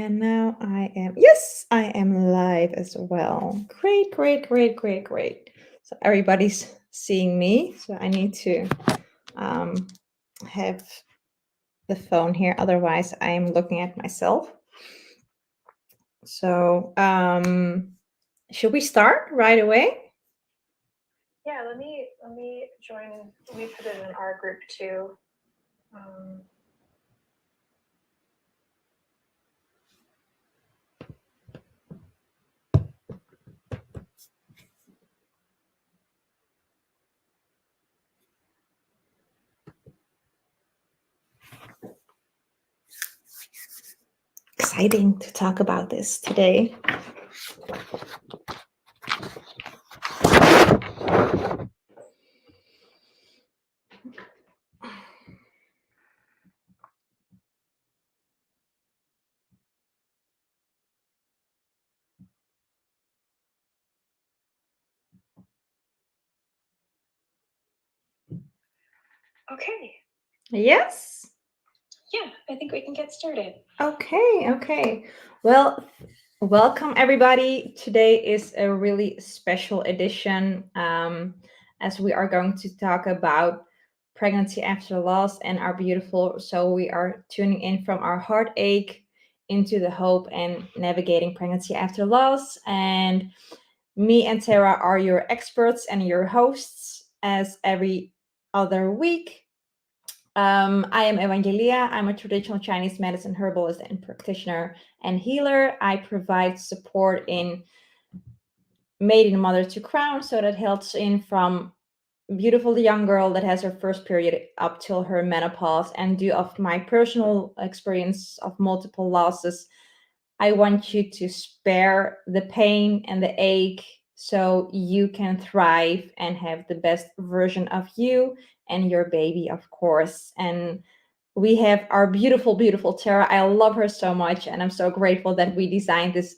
And now yes, I am live as well. Great, great, great, great, great. So everybody's seeing me. So I need to have the phone here. Otherwise, I'm looking at myself. So should we start right away? Yeah, let me join. Let me put it in our group too. Exciting to talk about this today. Okay. Yes. Yeah, I think we can get started. Okay. Well, welcome everybody. Today is a really special edition as we are going to talk about pregnancy after loss and our beautiful. So we are tuning in from our heartache into the hope and navigating pregnancy after loss. And me and Tara are your experts and your hosts as every other week. I am Evangelia. I'm a traditional Chinese medicine herbalist and practitioner and healer. I provide support in maiden mother to crown, so that helps in from beautiful young girl that has her first period up till her menopause. And due of my personal experience of multiple losses, I want you to spare the pain and the ache so you can thrive and have the best version of you and your baby, of course. And we have our beautiful, beautiful Tara. I love her so much. And I'm so grateful that we designed this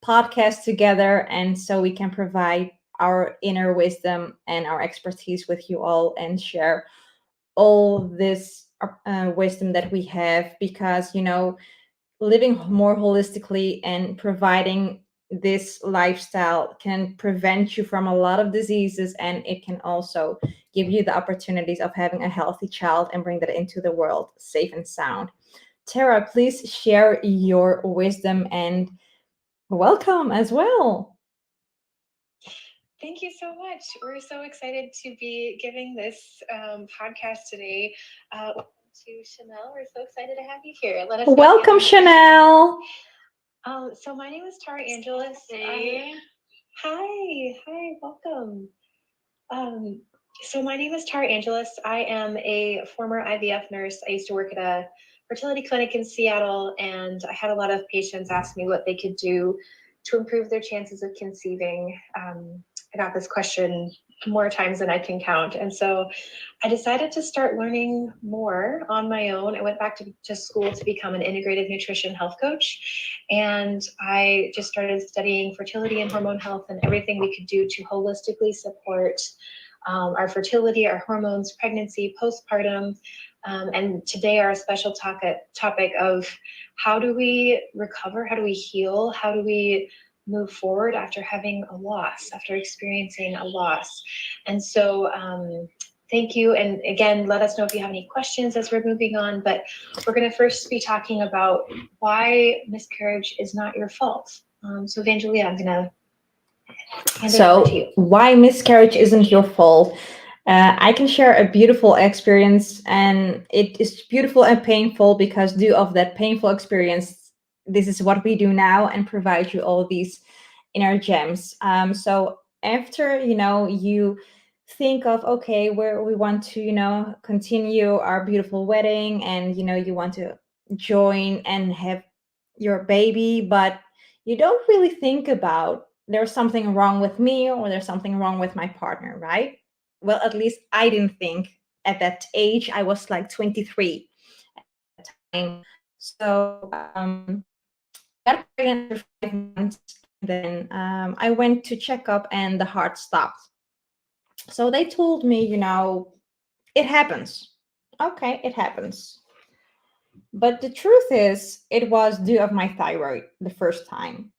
podcast together. And so we can provide our inner wisdom and our expertise with you all and share all this wisdom that we have because, living more holistically and providing this lifestyle can prevent you from a lot of diseases, and it can also give you the opportunities of having a healthy child and bring that into the world safe and sound. Tara, please share your wisdom and welcome as well. Thank you so much. We're so excited to be giving this podcast today. To Chanel, we're so excited to have you here. Let us welcome, Chanel. So my name is Tara Angelis. Hi, welcome. So my name is Tara Angelis. I am a former IVF nurse. I used to work at a fertility clinic in Seattle, and I had a lot of patients ask me what they could do to improve their chances of conceiving. I got this question more times than I can count. And so I decided to start learning more on my own. I went back to school to become an integrative nutrition health coach. And I just started studying fertility and hormone health and everything we could do to holistically support our fertility, our hormones, pregnancy, postpartum. And today our special topic of how do we recover, how do we heal, how do we move forward after having a loss, after experiencing a loss. And so thank you. And again, let us know if you have any questions as we're moving on, but we're gonna first be talking about why miscarriage is not your fault. So Evangelia, I'm gonna hand it over to you. Why miscarriage isn't your fault? I can share a beautiful experience, and it is beautiful and painful because due of that painful experience, this is what we do now and provide you all these inner gems. So after you think of okay, where we want to continue our beautiful wedding, and you want to join and have your baby, but you don't really think about there's something wrong with me or there's something wrong with my partner, right? Well, at least I didn't think at that age. I was like 23 at that time. So I got pregnant after 5 months. Then I went to check up and the heart stopped. So they told me, it happens. Okay, it happens. But the truth is, it was due of my thyroid the first time.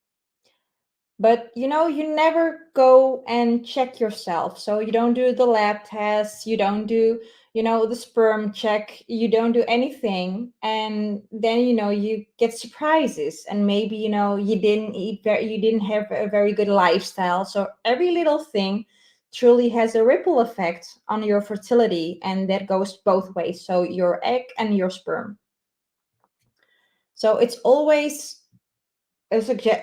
But you never go and check yourself. So you don't do the lab tests, you don't do, the sperm check, you don't do anything. And then, you get surprises. And maybe, you didn't you didn't have a very good lifestyle. So every little thing truly has a ripple effect on your fertility. And that goes both ways. So your egg and your sperm. So it's always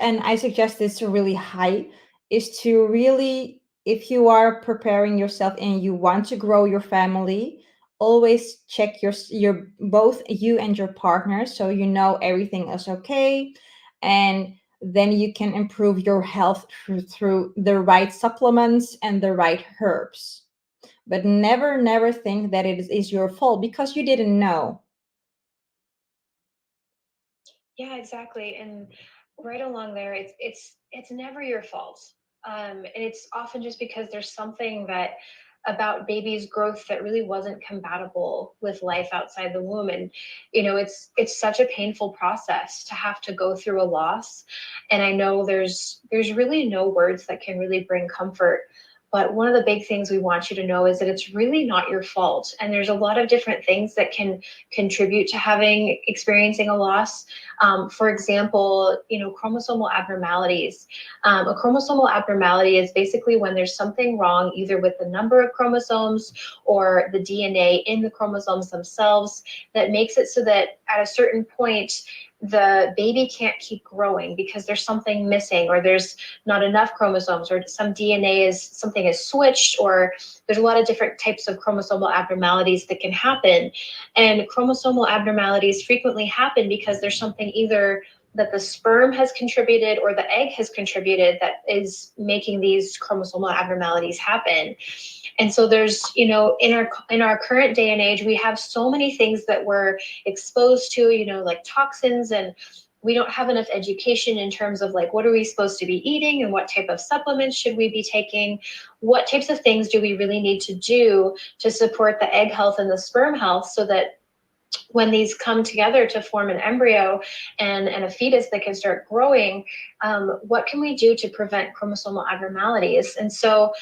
and I suggest this really high, is to really, if you are preparing yourself and you want to grow your family, always check your both you and your partner, so you know everything is okay, and then you can improve your health through the right supplements and the right herbs. But never think that it is your fault because you didn't know. Yeah, exactly. And right along there, it's never your fault. And it's often just because there's something that about baby's growth that really wasn't compatible with life outside the womb. And it's such a painful process to have to go through a loss. And I know there's really no words that can really bring comfort. But one of the big things we want you to know is that it's really not your fault. And there's a lot of different things that can contribute to experiencing a loss. For example, chromosomal abnormalities. A chromosomal abnormality is basically when there's something wrong either with the number of chromosomes or the DNA in the chromosomes themselves that makes it so that at a certain point, the baby can't keep growing because there's something missing, or there's not enough chromosomes, or something is switched, or there's a lot of different types of chromosomal abnormalities that can happen. And chromosomal abnormalities frequently happen because there's something either that the sperm has contributed or the egg has contributed that is making these chromosomal abnormalities happen. And so there's, in our current day and age, we have so many things that we're exposed to, like toxins, and we don't have enough education in terms of like, what are we supposed to be eating and what type of supplements should we be taking? What types of things do we really need to do to support the egg health and the sperm health, so that when these come together to form an embryo and a fetus that can start growing, what can we do to prevent chromosomal abnormalities? And so,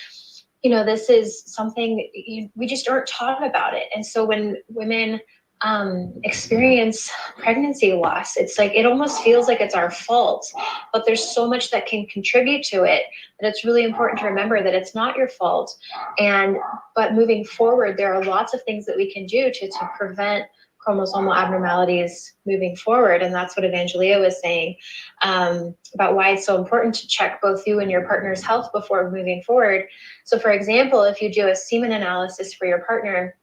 this is something we just aren't taught about it. And so when women experience pregnancy loss, it's like, it almost feels like it's our fault, but there's so much that can contribute to it that it's really important to remember that it's not your fault. But moving forward, there are lots of things that we can do to prevent chromosomal abnormalities moving forward. And that's what Evangelia was saying, about why it's so important to check both you and your partner's health before moving forward. So for example, if you do a semen analysis for your partner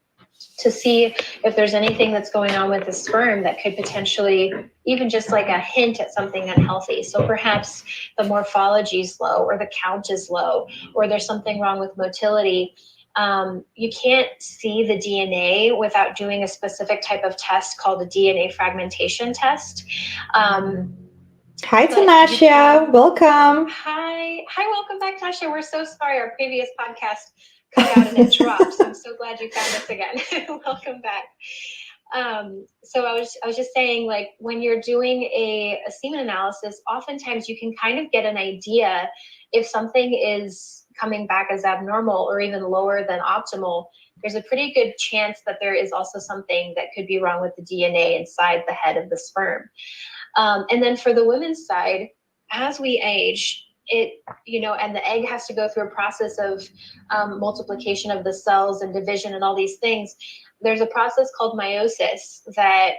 to see if there's anything that's going on with the sperm that could potentially, even just like a hint at something unhealthy. So perhaps the morphology is low, or the count is low, or there's something wrong with motility. You can't see the DNA without doing a specific type of test called a DNA fragmentation test. Hi, Tanasha. Welcome. Hi, welcome back, Tasha. We're so sorry our previous podcast cut out and it dropped. So I'm so glad you found us again. Welcome back. So I was just saying, like, when you're doing a semen analysis, oftentimes you can kind of get an idea if something is coming back as abnormal or even lower than optimal. There's a pretty good chance that there is also something that could be wrong with the DNA inside the head of the sperm. And then for the women's side, as we age, and the egg has to go through a process of multiplication of the cells and division and all these things. There's a process called meiosis that,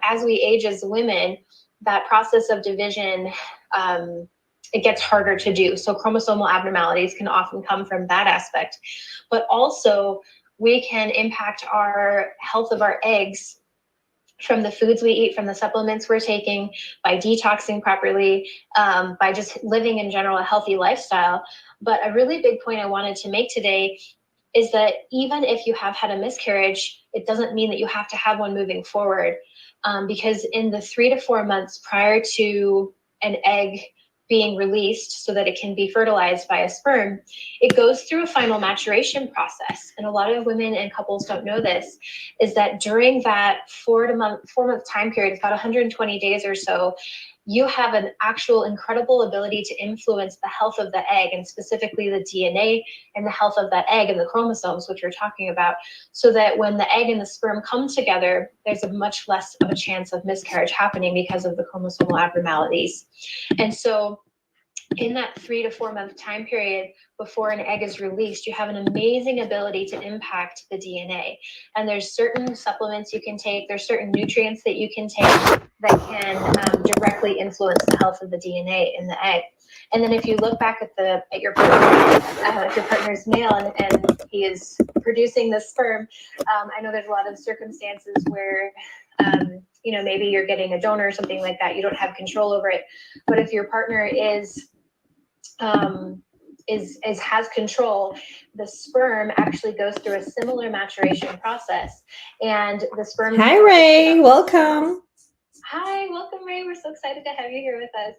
as we age as women, that process of division, it gets harder to do. So chromosomal abnormalities can often come from that aspect. But also, we can impact our health of our eggs from the foods we eat, from the supplements we're taking, by detoxing properly, by just living in general a healthy lifestyle. But a really big point I wanted to make today is that even if you have had a miscarriage, it doesn't mean that you have to have one moving forward. Because in the 3 to 4 months prior to an egg being released so that it can be fertilized by a sperm, it goes through a final maturation process. And a lot of women and couples don't know this, is that during that 4 month time period, about 120 days or so, you have an actual incredible ability to influence the health of the egg, and specifically the DNA and the health of that egg and the chromosomes, which we're talking about, so that when the egg and the sperm come together, there's a much less of a chance of miscarriage happening because of the chromosomal abnormalities. And so in that 3 to 4 month time period before an egg is released, you have an amazing ability to impact the DNA. And there's certain supplements you can take, there's certain nutrients that you can take that can directly influence the health of the DNA in the egg. And then if you look back at your partner, if your partner's male and he is producing the sperm, I know there's a lot of circumstances where maybe you're getting a donor or something like that, you don't have control over it. But if your partner has control, the sperm actually goes through a similar maturation process, and the sperm. Hi, Ray. Welcome. Hi, welcome, Ray. We're so excited to have you here with us.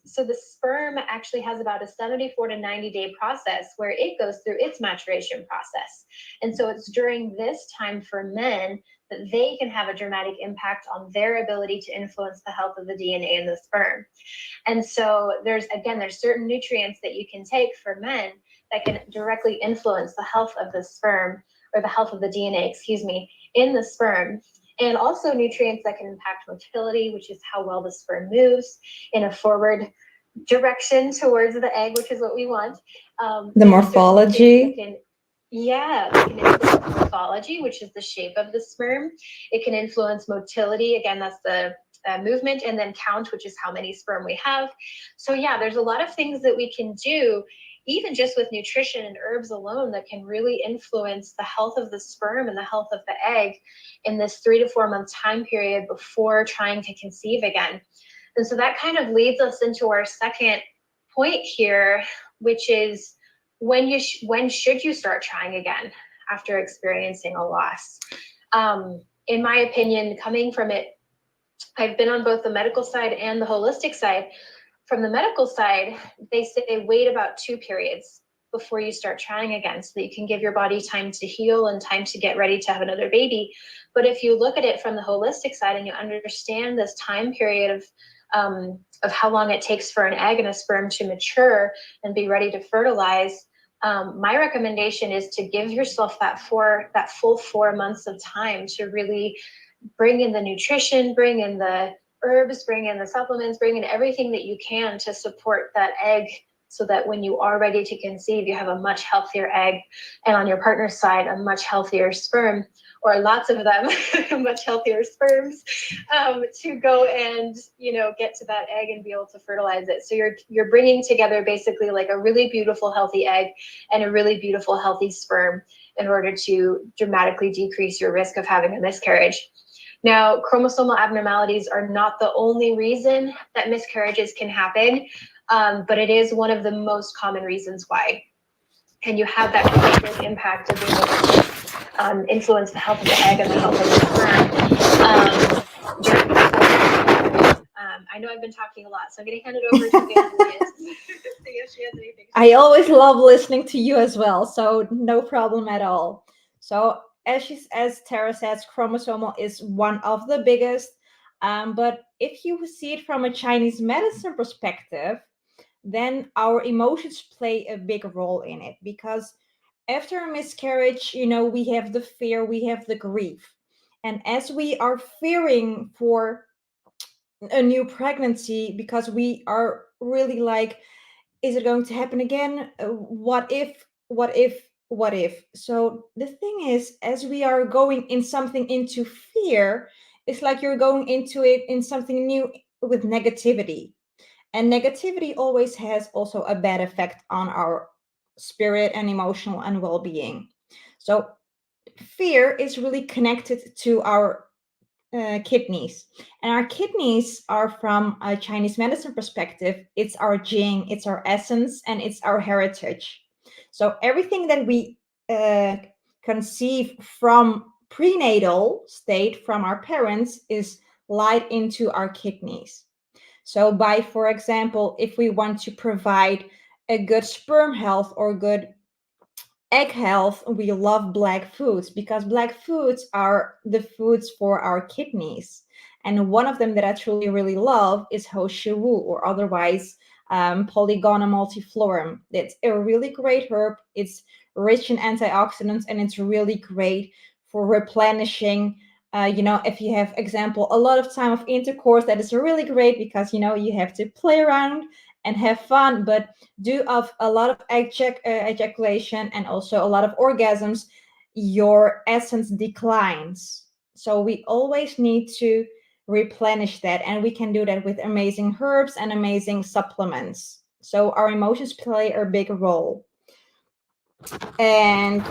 So the sperm actually has about a 74 to 90 day process where it goes through its maturation process. And so it's during this time for men that they can have a dramatic impact on their ability to influence the health of the DNA in the sperm. And so there's certain nutrients that you can take for men that can directly influence the health of the sperm, or the health of the DNA, in the sperm. And also nutrients that can impact motility, which is how well the sperm moves in a forward direction towards the egg, which is what we want. The morphology. It can influence morphology, which is the shape of the sperm. It can influence motility. Again, that's the movement, and then count, which is how many sperm we have. So yeah, there's a lot of things that we can do, even just with nutrition and herbs alone, that can really influence the health of the sperm and the health of the egg in this 3 to 4 month time period before trying to conceive again. And so that kind of leads us into our second point here, which is when should you start trying again after experiencing a loss? In my opinion, coming from it, I've been on both the medical side and the holistic side. From the medical side, they say wait about 2 periods before you start trying again, so that you can give your body time to heal and time to get ready to have another baby. But if you look at it from the holistic side and you understand this time period of how long it takes for an egg and a sperm to mature and be ready to fertilize, my recommendation is to give yourself that full 4 months of time to really bring in the nutrition, bring in the herbs, bring in the supplements, bring in everything that you can to support that egg, so that when you are ready to conceive, you have a much healthier egg, and on your partner's side, a much healthier sperm, or lots of them, much healthier sperms, to go and get to that egg and be able to fertilize it. So you're bringing together basically like a really beautiful healthy egg and a really beautiful healthy sperm in order to dramatically decrease your risk of having a miscarriage. Now, chromosomal abnormalities are not the only reason that miscarriages can happen, but it is one of the most common reasons why. And you have that dramatic impact of being able to influence the health of the egg and the health of the sperm. I know I've been talking a lot, so I'm going to hand it over to Evangelia to see if she has anything. I always love listening to you as well, so no problem at all. So as Tara says, chromosomal is one of the biggest. But if you see it from a Chinese medicine perspective, then our emotions play a big role in it, because after a miscarriage, we have the fear, we have the grief. And as we are fearing for a new pregnancy, because we are really like, is it going to happen again? What if? What if? What if? So the thing is, as we are going in something into fear, it's like you're going into it in something new with negativity. And negativity always has also a bad effect on our spirit and emotional and well-being. So fear is really connected to our kidneys. And our kidneys are, from a Chinese medicine perspective, it's our jing, it's our essence, and it's our heritage. So everything that we conceive from prenatal state from our parents is light into our kidneys. So by, for example, if we want to provide a good sperm health or good egg health, we love black foods because black foods are the foods for our kidneys. And one of them that I truly really love is Hoshu Wu, or otherwise Polygona multiflorum. It's a really great herb. It's rich in antioxidants and it's really great for replenishing. If you have, example, a lot of time of intercourse, that is really great because you have to play around and have fun, but due of a lot of ejaculation and also a lot of orgasms, your essence declines. So we always need to replenish that, and we can do that with amazing herbs and amazing supplements. So our emotions play a big role. And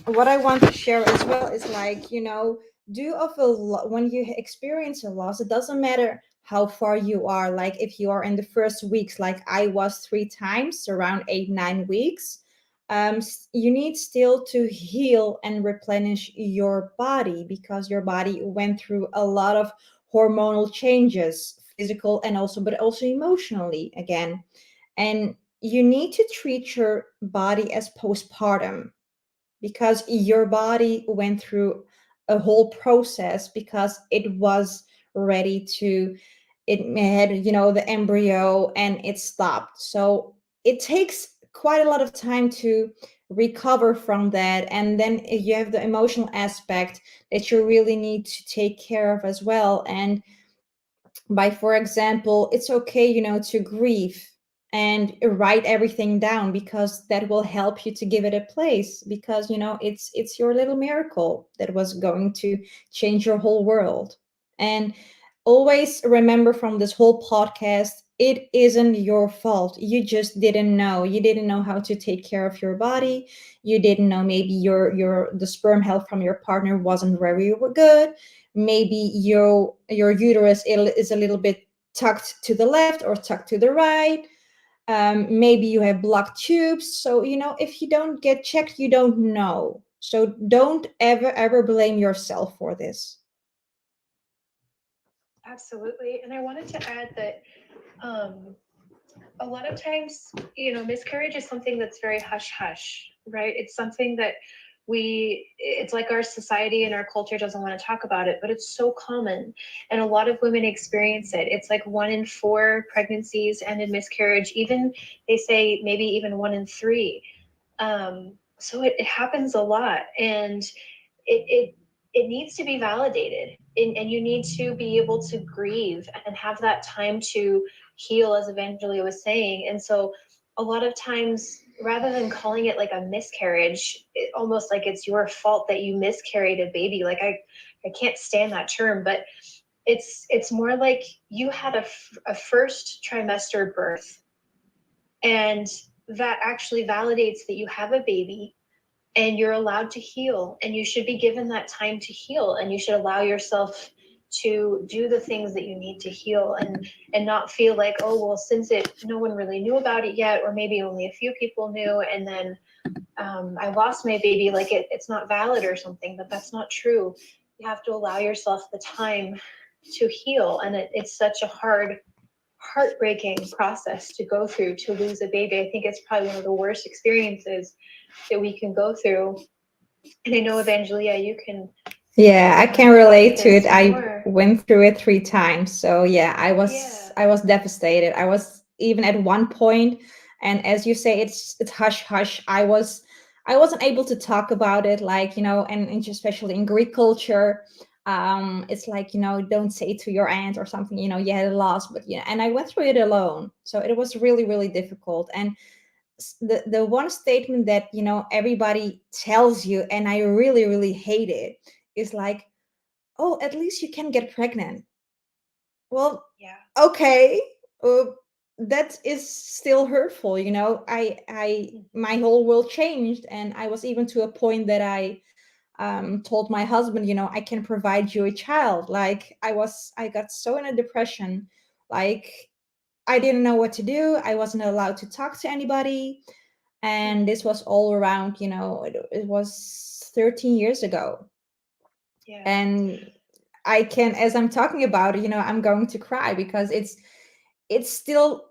what I want to share as well is like, due of when you experience a loss, it doesn't matter how far you are. Like if you are in the first weeks, like I was 3 times, around 8, 9 weeks, you need still to heal and replenish your body because your body went through a lot of hormonal changes, physical and also, but also emotionally again. And you need to treat your body as postpartum because your body went through a whole process because it was ready to, it had the embryo and it stopped. So it takes quite a lot of time to recover from that. And then you have the emotional aspect that you really need to take care of as well. And by, for example, it's okay to grieve and write everything down because that will help you to give it a place because it's your little miracle that was going to change your whole world. And always remember from this whole podcast, it isn't your fault. You didn't know how to take care of your body. You didn't know, maybe your the sperm health from your partner wasn't very good. Maybe your uterus is a little bit tucked to the left or tucked to the right. Maybe you have blocked tubes. So if you don't get checked, you don't know. So don't ever blame yourself for this. Absolutely. And I wanted to add that a lot of times, miscarriage is something that's very hush hush, right? It's something that it's like our society and our culture doesn't want to talk about it, but it's so common. And a lot of women experience it. It's like 1 in 4 pregnancies end in miscarriage. Even they say maybe even 1 in 3. So it happens a lot. And it it needs to be validated, and you need to be able to grieve and have that time to heal, as Evangelia was saying. And so a lot of times, rather than calling it like a miscarriage, almost like it's your fault that you miscarried a baby, like I can't stand that term, but it's more like you had a first trimester birth, and that actually validates that you have a baby, and you're allowed to heal, and you should be given that time to heal, and you should allow yourself to do the things that you need to heal, and not feel like, oh well, since no one really knew about it yet, or maybe only a few people knew, and then I lost my baby, like it's not valid or something. But that's not true. You have to allow yourself the time to heal, and it's such a heartbreaking process to go through, to lose a baby. I think it's probably one of the worst experiences that we can go through. And I know, Evangelia, you can Yeah, I can talk to relate to it. this I more. went through it 3 times. So yeah, I was Yeah. I was devastated. I was even at one point, and as you say, it's hush hush. I wasn't able to talk about it, like, and especially in Greek culture, it's like, don't say to your aunt or something, you had a loss, but and I went through it alone. So it was really, really difficult. And the one statement that everybody tells you, and I really, really hate it, is like, oh, at least you can get pregnant. Well, Yeah. okay, uh, that is still hurtful. My whole world changed, and I was even to a point that I told my husband, I can provide you a child. Like I got so in a depression, like I didn't know what to do. I wasn't allowed to talk to anybody. And this was all around, it was 13 years ago. Yeah. And I can, as I'm talking about it, I'm going to cry because it's still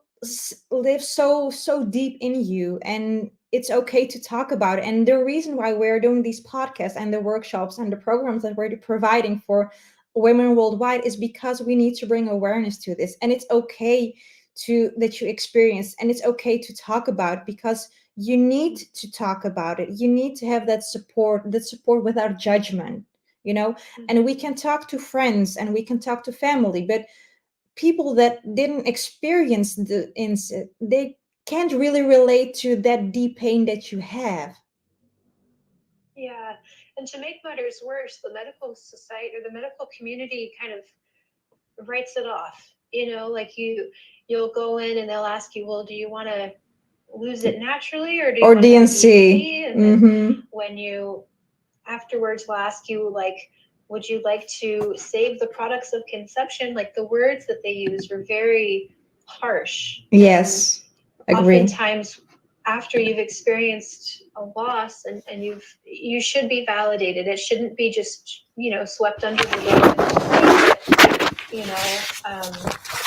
lives so deep in you, and it's okay to talk about it. And the reason why we're doing these podcasts and the workshops and the programs that we're providing for women worldwide is because we need to bring awareness to this. And it's okay to that you experience, and it's okay to talk about it, because you need to talk about it. You need to have that support without judgment, you know. And we can talk to friends and we can talk to family, but people that didn't experience the incident, they can't really relate to that deep pain that you have. Yeah, and to make matters worse, the medical society or the medical community kind of writes it off. Like you'll go in and they'll ask you, well, do you want to lose it naturally or do you Or want to have a DNC. DNC? And then Mm-hmm. when you afterwards will ask you, like, would you like to save the products of conception? Like, the words that they use were very harsh. And Yes, agree. oftentimes after you've experienced a loss and you should be validated. It shouldn't be just swept under the rug.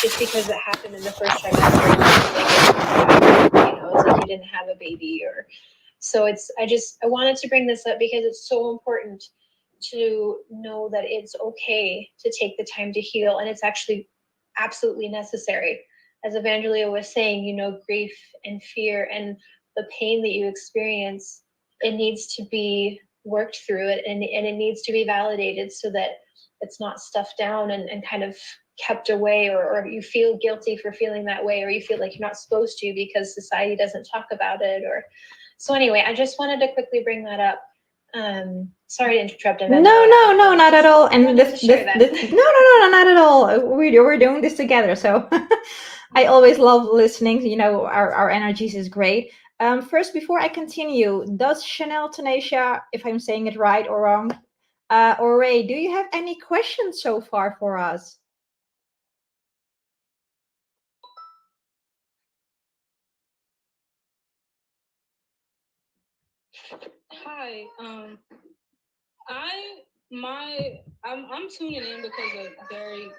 Just because it happened in the first trimester, it's like you didn't have a baby. Or so I wanted to bring this up because it's so important to know that it's okay to take the time to heal, and it's actually absolutely necessary. As Evangelia was saying, grief and fear and the pain that you experience, it needs to be worked through it, and it needs to be validated so that it's not stuffed down and kind of kept away, or you feel guilty for feeling that way, or you feel like you're not supposed to because society doesn't talk about it. Or so anyway, I just wanted to quickly bring that up. Sorry to interrupt, No, Evangelia. no, not at all. I And wanted to share that. no, not at all. We're doing this together, so I always love listening. Our energies is great. First, before I continue, does Chanel Tanisha, if I'm saying it right or wrong, or Ray, do you have any questions so far for us? Hi. I my I'm tuning in because a very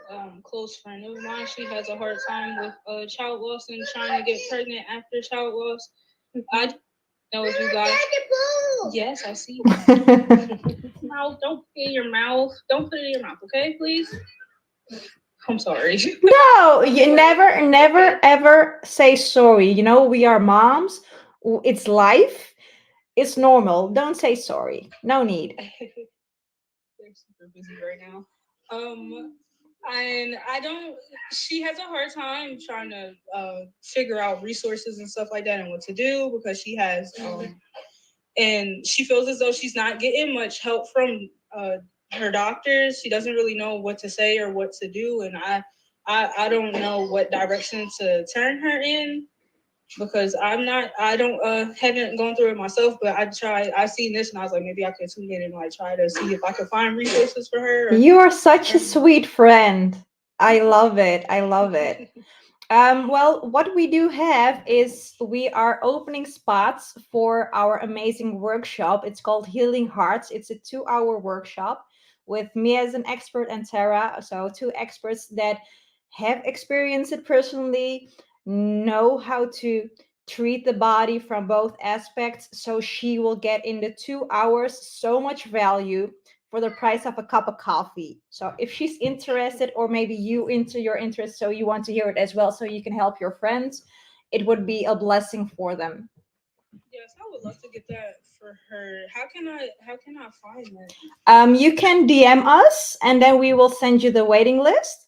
close friend of mine. She has a hard time with child loss and trying to get pregnant after child loss. I don't know if you guys. Yes, I see. Mouth. Don't put it in your mouth. Don't put it in your mouth. Okay, please. I'm sorry. No, you never, ever say sorry. We are moms. It's life. It's normal. Don't say sorry. No need. They're super busy right now. And I don't. She has a hard time trying to figure out resources and stuff like that and what to do because she has and she feels as though she's not getting much help from her doctors. She doesn't really know what to say or what to do, and I don't know what direction to turn her in because I don't haven't gone through it myself, but I seen this and I was like, maybe I could tune in and like try to see if I could find resources for her. You are such a sweet friend. I love it. I love it. Well, what we do have is we are opening spots for our amazing workshop. It's called Healing Hearts. It's a 2-hour workshop with me as an expert and Tara. So, two experts that have experienced it personally, know how to treat the body from both aspects. So, she will get in the 2 hours so much value for the price of a cup of coffee. So if she's interested, or maybe you into your interest, so you want to hear it as well, so you can help your friends, it would be a blessing for them. Yes, I would love to get that for her. How can I find that? You can DM us, and then we will send you the waiting list.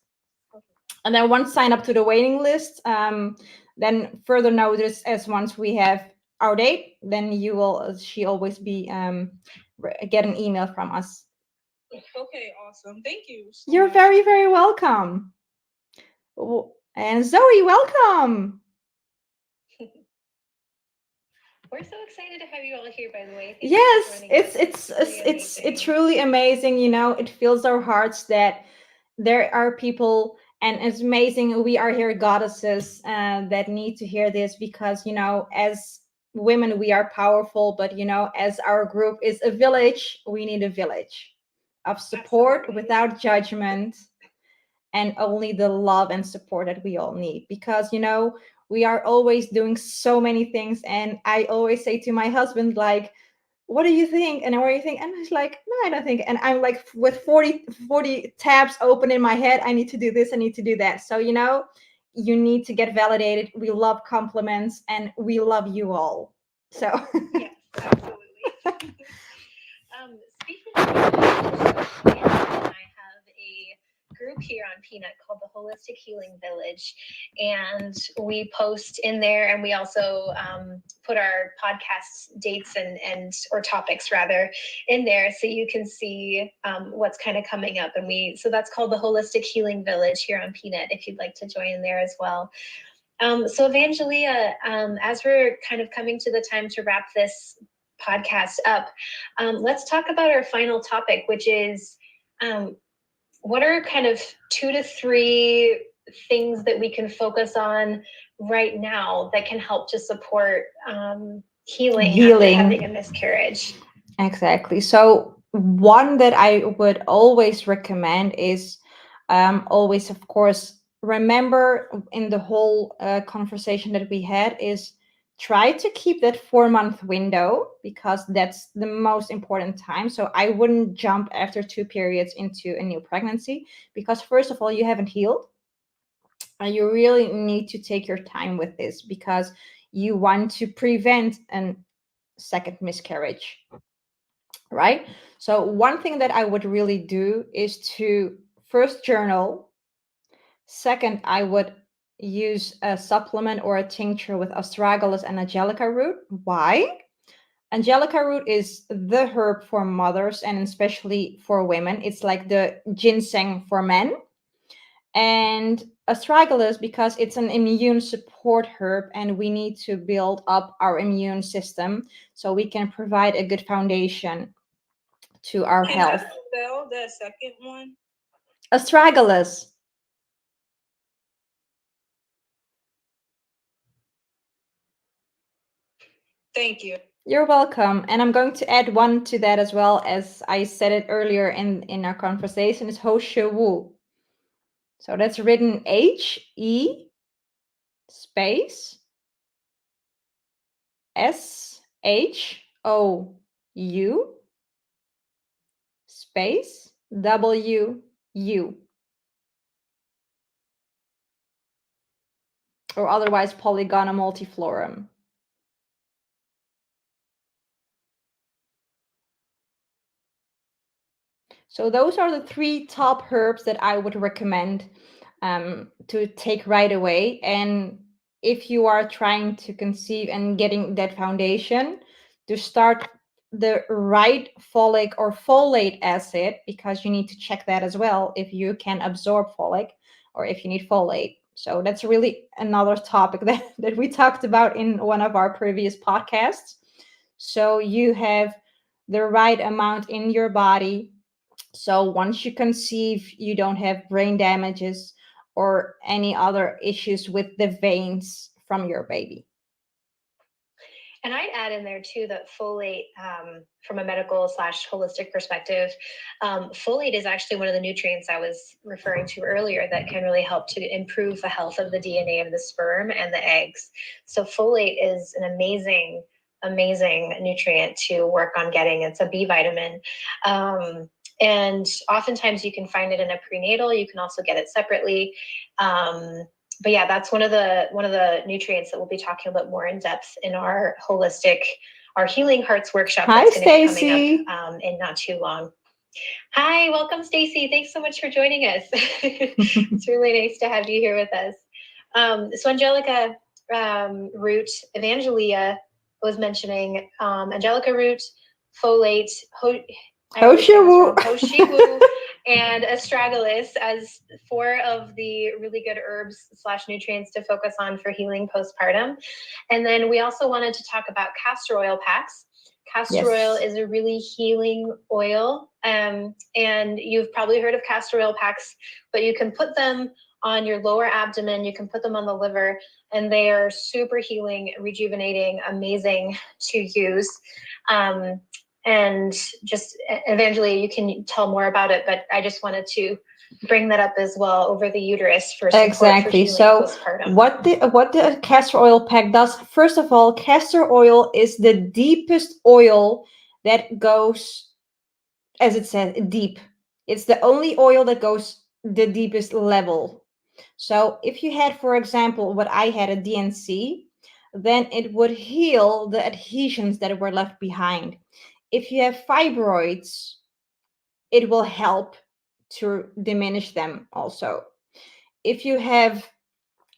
Okay. And then once sign up to the waiting list, then further notice as once we have our date, then you will she always be get an email from us. Okay, awesome. Thank you so You're much. very, very welcome. And Zoe, welcome. We're so excited to have you all here, by the way. Thank you for Yes, joining it's us. it's really it's amazing. really amazing. It fills our hearts that there are people, and it's amazing. We are here goddesses that need to hear this, because as women we are powerful, but as our group is a village, we need a village. of support Absolutely. without judgment, and only the love and support that we all need. Because, we are always doing so many things. And I always say to my husband, like, what do you think? And what do you think? And he's like, no, I don't think. And I'm like, with 40 tabs open in my head, I need to do this, I need to do that. So, you need to get validated. We love compliments and we love you all. So, Yes, absolutely. Speaking of, and I have a group here on Peanut called the Holistic Healing Village, and we post in there, and we also put our podcast dates and or topics rather in there, so you can see what's kind of coming up. And so that's called the Holistic Healing Village here on Peanut, if you'd like to join in there as well. So Evangelia, as we're kind of coming to the time to wrap this podcast up, let's talk about our final topic, which is what are kind of 2 to 3 things that we can focus on right now that can help to support healing after having a miscarriage? Exactly. So one that I would always recommend is always, of course, remember in the whole conversation that we had is try to keep that 4-month window, because that's the most important time. So I wouldn't jump after 2 periods into a new pregnancy, because first of all, you haven't healed. And you really need to take your time with this, because you want to prevent a second miscarriage. Right? So one thing that I would really do is to first journal. Second, I would use a supplement or a tincture with astragalus and angelica root. Why? Angelica root is the herb for mothers and especially for women. It's like the ginseng for men. And astragalus, because it's an immune support herb, and we need to build up our immune system so we can provide a good foundation to our health. Spell that second one? Astragalus. Thank you. You're welcome. And I'm going to add one to that as well, as I said it earlier in our conversation, is Ho Shi Wu. So that's written HE space SHOU space WU, or otherwise Polygona multiflorum. So those are the 3 top herbs that I would recommend to take right away. And if you are trying to conceive and getting that foundation, to start the right folic or folate acid, because you need to check that as well, if you can absorb folic or if you need folate. So that's really another topic that we talked about in one of our previous podcasts. So you have the right amount in your body. So once you conceive, you don't have brain damages or any other issues with the veins from your baby. And I'd add in there too that folate, from a medical / holistic perspective, folate is actually one of the nutrients I was referring to earlier that can really help to improve the health of the DNA of the sperm and the eggs. So folate is an amazing nutrient to work on getting. It's a B vitamin. And oftentimes you can find it in a prenatal. You can also get it separately. But yeah, that's one of the nutrients that we'll be talking about more in depth in our Healing Hearts workshop. Hi, that's going to be Stacy. coming up in not too long. Hi, welcome, Stacy. Thanks so much for joining us. It's really nice to have you here with us. So Angelica root, Evangelia was mentioning Angelica root, folate, Ho Shi Wu, and astragalus as 4 of the really good herbs / nutrients to focus on for healing postpartum. And then we also wanted to talk about castor oil packs. Castor oil is a really healing oil. And you've probably heard of castor oil packs, but you can put them on your lower abdomen, you can put them on the liver, and they are super healing, rejuvenating, amazing to use. And just Evangelia, you can tell more about it, but I just wanted to bring that up as well over the uterus for support Exactly. for So postpartum. what the castor oil pack does, first of all, castor oil is the deepest oil that goes, as it says, deep. It's the only oil that goes the deepest level. So if you had, for example, what I had, a DNC, then it would heal the adhesions that were left behind. If you have fibroids, it will help to diminish them also. If you have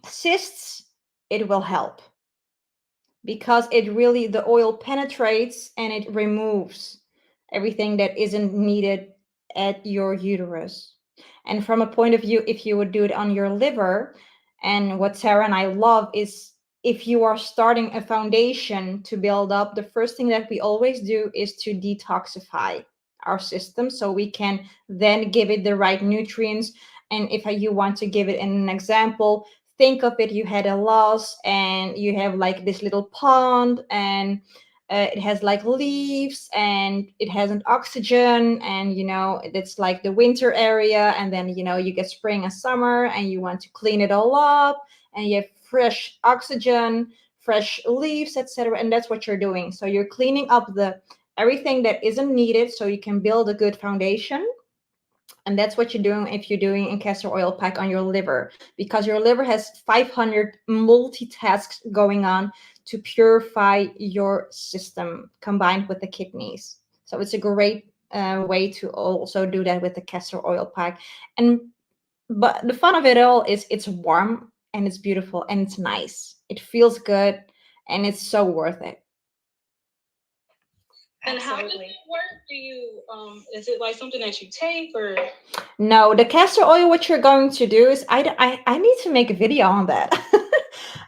cysts, it will help because it really, the oil penetrates and it removes everything that isn't needed at your uterus. And from a point of view, if you would do it on your liver, and what Sarah and I love is, if you are starting a foundation to build up, the first thing that we always do is to detoxify our system so we can then give it the right nutrients. And if you want to give it an example, think of it, you had a loss and you have like this little pond, and it has like leaves and it hasn't oxygen, and it's like the winter area, and then you get spring and summer and you want to clean it all up, and you have fresh oxygen, fresh leaves, etc. And that's what you're doing. So you're cleaning up the everything that isn't needed so you can build a good foundation. And that's what you're doing if you're doing a castor oil pack on your liver, because your liver has 500 multitasks going on to purify your system combined with the kidneys. So it's a great way to also do that with the castor oil pack. But the fun of it all is it's warm and it's beautiful and it's nice. It feels good and it's so worth it. And how does it work? Do you is it like something that you take, or? No, the castor oil, what you're going to do is, I need to make a video on that.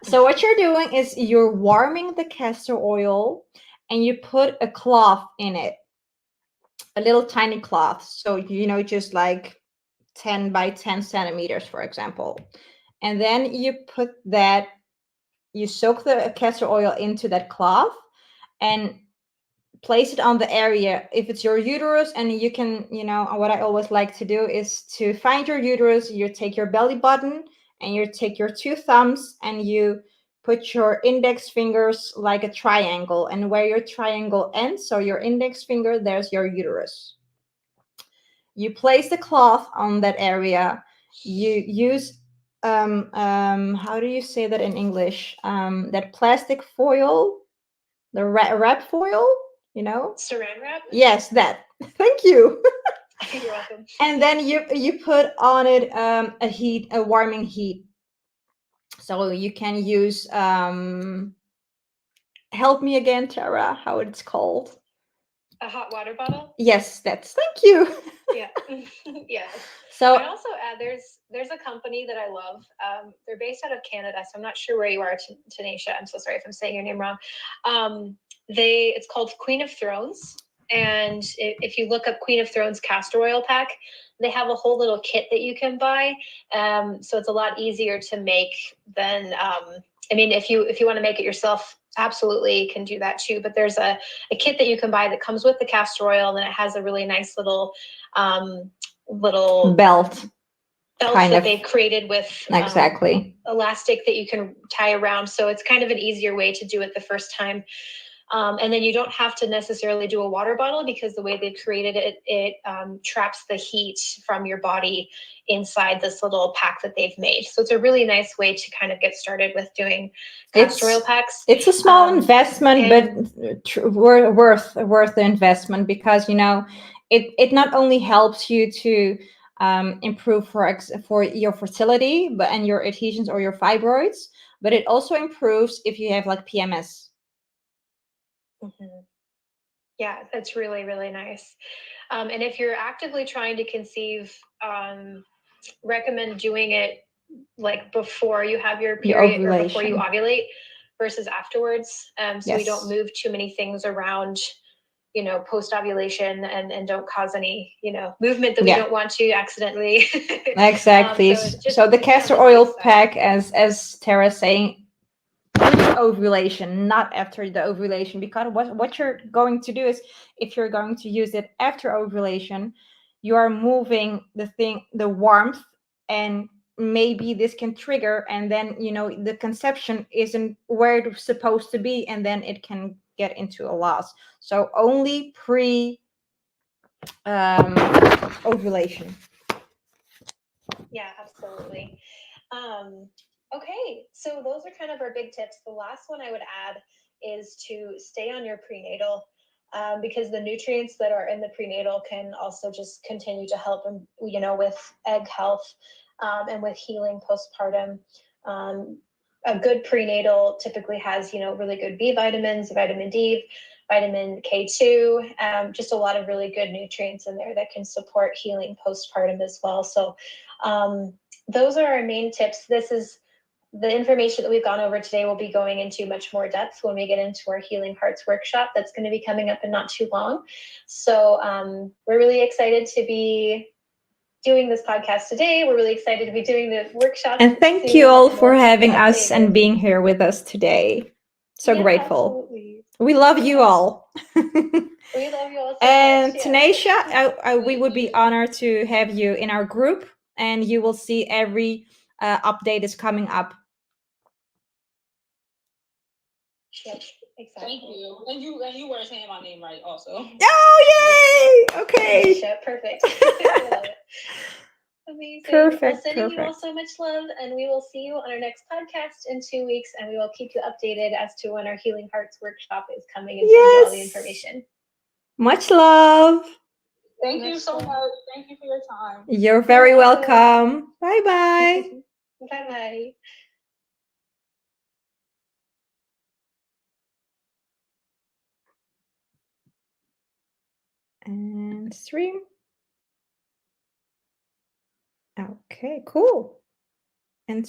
So what you're doing is you're warming the castor oil and you put a cloth in it, a little tiny cloth. So, just like 10 by 10 centimeters, for example. And then you soak the castor oil into that cloth and place it on the area. If it's your uterus, and you can, what I always like to do is to find your uterus, you take your belly button and you take your two thumbs and you put your index fingers like a triangle, and where your triangle ends, so your index finger, there's your uterus. You place the cloth on that area. You use how do you say that in English, that plastic foil, the wrap foil, Saran wrap? Yes, that. Thank you. You're welcome. And then you put on it a warming heat. So you can use help me again, Tara, how it's called. A hot water bottle? Yes, thank you. Yeah. Yeah. So I'd also add there's a company that I love. They're based out of Canada, so I'm not sure where you are, Tanisha. I'm so sorry if I'm saying your name wrong. It's called Queen of Thrones. And if you look up Queen of Thrones castor oil pack, they have a whole little kit that you can buy. So it's a lot easier to make than if you want to make it yourself, absolutely can do that too. But there's a kit that you can buy that comes with the castor oil, and it has a really nice little belt that they created with exactly elastic that you can tie around. So it's kind of an easier way to do it the first time. And then you don't have to necessarily do a water bottle, because the way they created it traps the heat from your body inside this little pack that they've made. So it's a really nice way to kind of get started with doing castor oil packs. It's a small investment, but worth the investment, because it not only helps you to improve for your fertility, and your adhesions or your fibroids, but it also improves if you have like PMS. Mm-hmm. Yeah, that's really, really nice. And if you're actively trying to conceive, recommend doing it like before you have your period or before you ovulate versus afterwards. So you don't move too many things around, post ovulation, and don't cause any, movement that we don't want to accidentally. Exactly. So the castor oil pack, as Tara's saying, pre-ovulation, not after the ovulation, because what you're going to do is, if you're going to use it after ovulation, you are moving the warmth, and maybe this can trigger, and then the conception isn't where it's supposed to be, and then it can get into a loss. So only pre ovulation. Yeah, absolutely. Okay, so those are kind of our big tips. The last one I would add is to stay on your prenatal, because the nutrients that are in the prenatal can also just continue to help, with egg health, and with healing postpartum. A good prenatal typically has, really good B vitamins, vitamin D, vitamin K2, just a lot of really good nutrients in there that can support healing postpartum as well. So those are our main tips. This is the information that we've gone over today. Will be going into much more depth when we get into our Healing Hearts workshop that's going to be coming up in not too long. So we're really excited to be doing this podcast today. We're really excited to be doing the workshop. And thank you all for having us and being here with us today. So grateful. Absolutely. We love you all. We love you all so and much. Tanisha, we would be honored to have you in our group, and you will see every update is coming up. Yep, exactly. Thank you. And you were saying my name right also. Oh, yay! Okay. Tanisha, perfect. I love it. Amazing. Perfect. Sending you all so much love, and we will see you on our next podcast in 2 weeks, and we will keep you updated as to when our Healing Hearts workshop is coming and send you all the information. Much love. Thank you so much. Thank you for your time. You're very welcome. Bye-bye. Bye-bye. And stream. Okay, cool. And